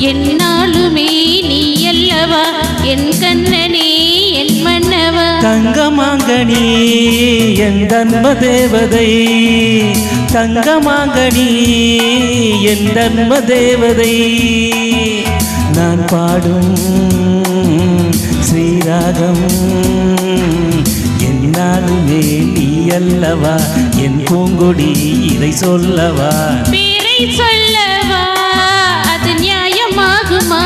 என்னாலுமே நீ அல்லவா என் கண்ணனே என் மன்னவா. தங்கமாங்கனி என் தன்ம தேவதை, தங்கமாங்கனி என் தன்ம தேவதை. நான் பாடும் ஸ்ரீராகம் என்னாலுமே நீ அல்லவா என் பூங்கொடி, இதை சொல்லவா பேரை சொல்லவா அது நியாயமாகுமா?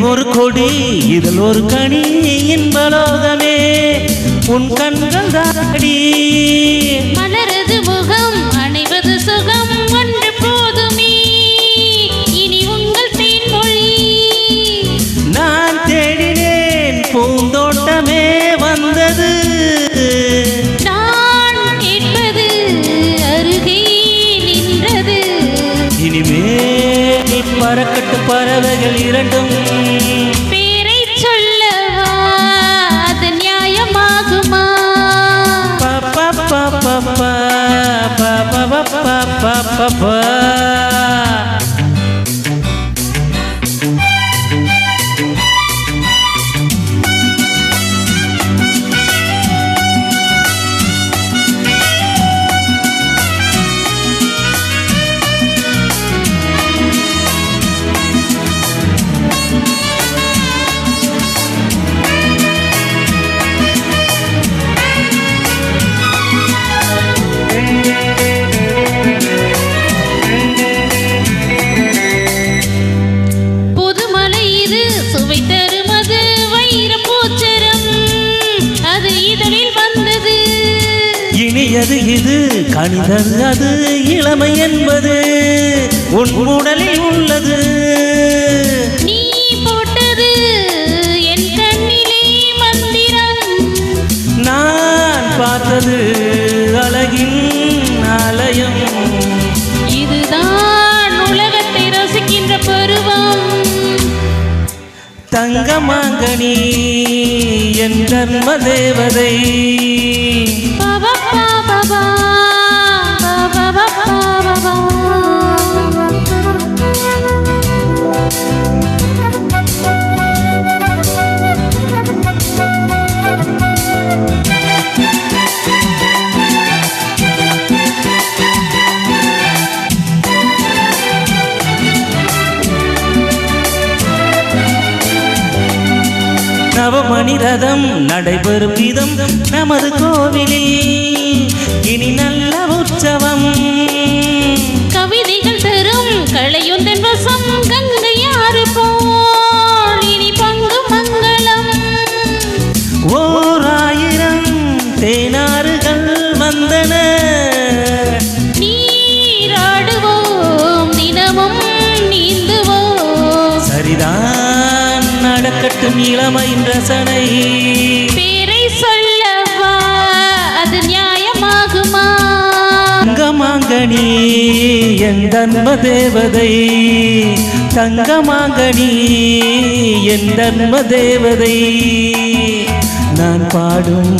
ஒரு கொடி இதில் ஒரு கனி இன்பலோகமே உன் கண்கள் தாடி. மலரது முகம் அணைவது சுகம் ஒன்று போதுமே இனி உங்கள் தேன்மொழி. நான் தேடினேன் பூந்தோட்டமே வந்தது, நான் கேட்பது அருகே நின்றது. இனிமேல் பறக்கட்டு பறவைகள் இரண்டும். பேரை சொல்லவா அது நியாயமாகுமா? பாப்பா பாப்பா பாப்பா பாப்பா பாப்பா. இனியது இது கணிதது அது இளமை என்பது உன் உடலில் உள்ளது. நீ போட்டது என் கண்ணிலே மந்திரம், நான் பார்த்தது அழகின் ஆலயம். இதுதான் உலகத்தை ரசிக்கின்ற பருவம். தங்கமாங்கனி என் தர்ம தேவதை. நவமணி ரதம் நடைபெறும் விதம் நமது கோவிலில் இனி நல்ல உற்சவம். கவிதைகள் தரும் களையுந்தன் வசம் கங்கையாறு போல் இனி பங்கு மங்களம். ஓர் ஆயிரம் தேனாறுகள் வந்தன, நீராடுவோம் தினமும் நீந்துவோம். சரிதான் நடக்கட்டும் இளமையின் ரசனை. பேரை சொல்லவா அது நியாயமாகுமா? தங்கமாங்கனி என் தன்ம தேவதை, தங்கமாங்கனி என் தன்ம தேவதை. நான் பாடும்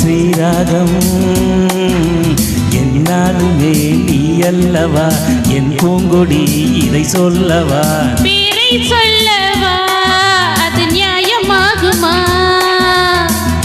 ஸ்ரீராகம் என்னாலுமே நீ அல்லவா என் பூங்கொடி, இதை சொல்லவா பேரை சொல்லவா